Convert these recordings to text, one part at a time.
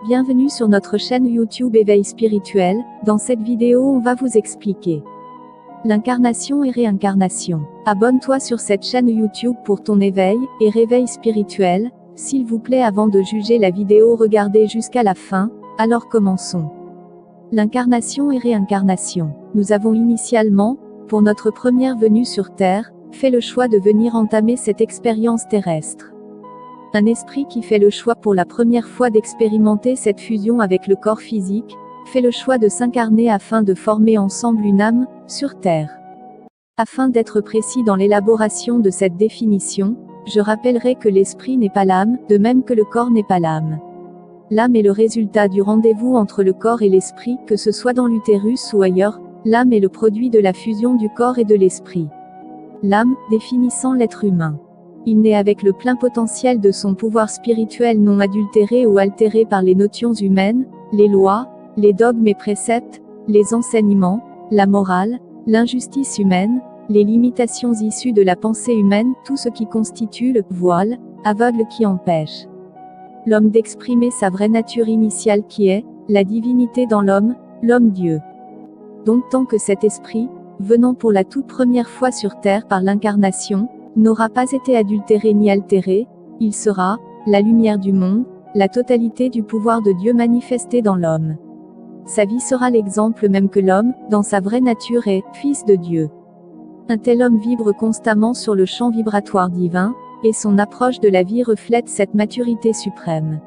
Bienvenue sur notre chaîne YouTube Éveil Spirituel. Dans cette vidéo, on va vous expliquer l'incarnation et réincarnation. Abonne-toi sur cette chaîne YouTube pour ton éveil et réveil spirituel. S'il vous plaît, avant de juger la vidéo, regardez jusqu'à la fin. Alors commençons. L'incarnation et réincarnation. Nous avons initialement, pour notre première venue sur Terre, fait le choix de venir entamer cette expérience terrestre. Un esprit qui fait le choix pour la première fois d'expérimenter cette fusion avec le corps physique, fait le choix de s'incarner afin de former ensemble une âme, sur Terre. Afin d'être précis dans l'élaboration de cette définition, je rappellerai que l'esprit n'est pas l'âme, de même que le corps n'est pas l'âme. L'âme est le résultat du rendez-vous entre le corps et l'esprit, que ce soit dans l'utérus ou ailleurs. L'âme est le produit de la fusion du corps et de l'esprit. L'âme, définissant l'être humain. Il naît avec le plein potentiel de son pouvoir spirituel non adultéré ou altéré par les notions humaines, les lois, les dogmes et préceptes, les enseignements, la morale, l'injustice humaine, les limitations issues de la pensée humaine, tout ce qui constitue le voile aveugle qui empêche l'homme d'exprimer sa vraie nature initiale qui est la divinité dans l'homme, l'homme-dieu. Donc tant que cet esprit, venant pour la toute première fois sur Terre par l'incarnation, n'aura pas été adultéré ni altéré, il sera la lumière du monde, la totalité du pouvoir de Dieu manifesté dans l'homme. Sa vie sera l'exemple même que l'homme, dans sa vraie nature, est fils de Dieu. Un tel homme vibre constamment sur le champ vibratoire divin, et son approche de la vie reflète cette maturité suprême.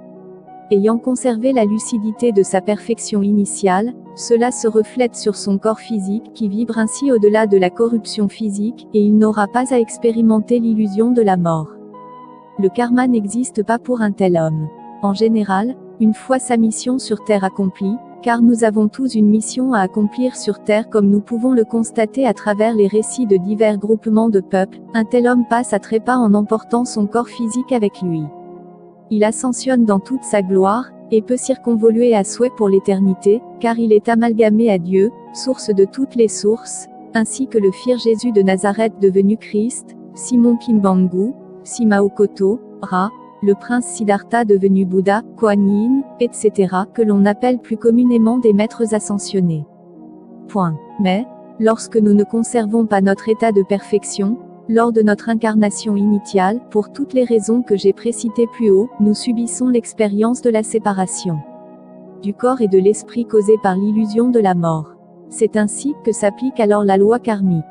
Ayant conservé la lucidité de sa perfection initiale, cela se reflète sur son corps physique qui vibre ainsi au-delà de la corruption physique, et il n'aura pas à expérimenter l'illusion de la mort. Le karma n'existe pas pour un tel homme. En général, une fois sa mission sur Terre accomplie, car nous avons tous une mission à accomplir sur Terre comme nous pouvons le constater à travers les récits de divers groupements de peuples, un tel homme passe à trépas en emportant son corps physique avec lui. Il ascensionne dans toute sa gloire, et peut circonvoluer à souhait pour l'éternité, car il est amalgamé à Dieu, source de toutes les sources, ainsi que le Fils Jésus de Nazareth devenu Christ, Simon Kimbangu, Simaokoto, Ra, le prince Siddhartha devenu Bouddha, Kuan Yin, etc., que l'on appelle plus communément des maîtres ascensionnés. Mais, lorsque nous ne conservons pas notre état de perfection, lors de notre incarnation initiale, pour toutes les raisons que j'ai précitées plus haut, nous subissons l'expérience de la séparation du corps et de l'esprit causée par l'illusion de la mort. C'est ainsi que s'applique alors la loi karmique.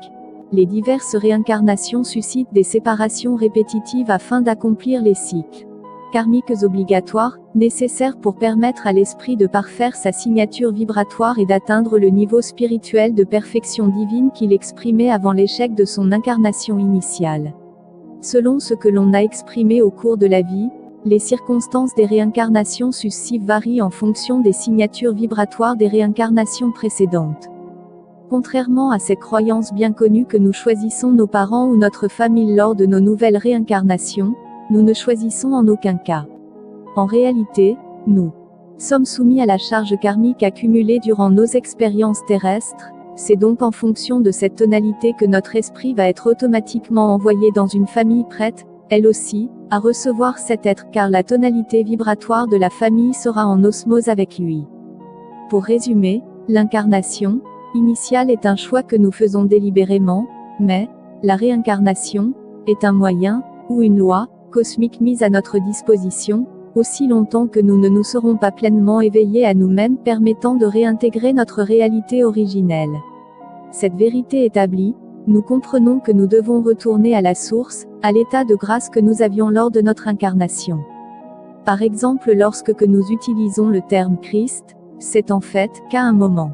Les diverses réincarnations suscitent des séparations répétitives afin d'accomplir les cycles karmiques obligatoires, nécessaires pour permettre à l'esprit de parfaire sa signature vibratoire et d'atteindre le niveau spirituel de perfection divine qu'il exprimait avant l'échec de son incarnation initiale. Selon ce que l'on a exprimé au cours de la vie, les circonstances des réincarnations successives varient en fonction des signatures vibratoires des réincarnations précédentes. Contrairement à ces croyances bien connues que nous choisissons nos parents ou notre famille lors de nos nouvelles réincarnations, nous ne choisissons en aucun cas. En réalité, nous sommes soumis à la charge karmique accumulée durant nos expériences terrestres, c'est donc en fonction de cette tonalité que notre esprit va être automatiquement envoyé dans une famille prête, elle aussi, à recevoir cet être car la tonalité vibratoire de la famille sera en osmose avec lui. Pour résumer, l'incarnation initiale est un choix que nous faisons délibérément, mais la réincarnation est un moyen, ou une loi, cosmique mise à notre disposition, aussi longtemps que nous ne nous serons pas pleinement éveillés à nous-mêmes permettant de réintégrer notre réalité originelle. Cette vérité établie, nous comprenons que nous devons retourner à la source, à l'état de grâce que nous avions lors de notre incarnation. Par exemple, lorsque nous utilisons le terme Christ, c'est en fait qu'à un moment.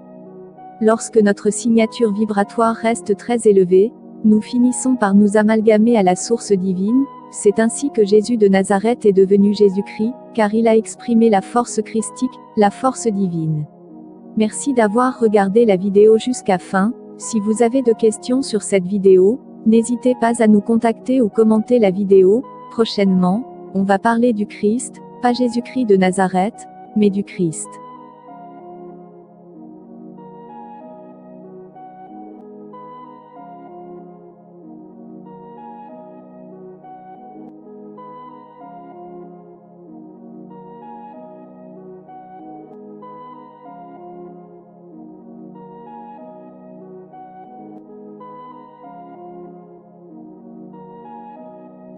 Lorsque notre signature vibratoire reste très élevée, nous finissons par nous amalgamer à la source divine. C'est ainsi que Jésus de Nazareth est devenu Jésus-Christ, car il a exprimé la force christique, la force divine. Merci d'avoir regardé la vidéo jusqu'à fin. Si vous avez de questions sur cette vidéo, n'hésitez pas à nous contacter ou commenter la vidéo. Prochainement, on va parler du Christ, pas Jésus-Christ de Nazareth, mais du Christ.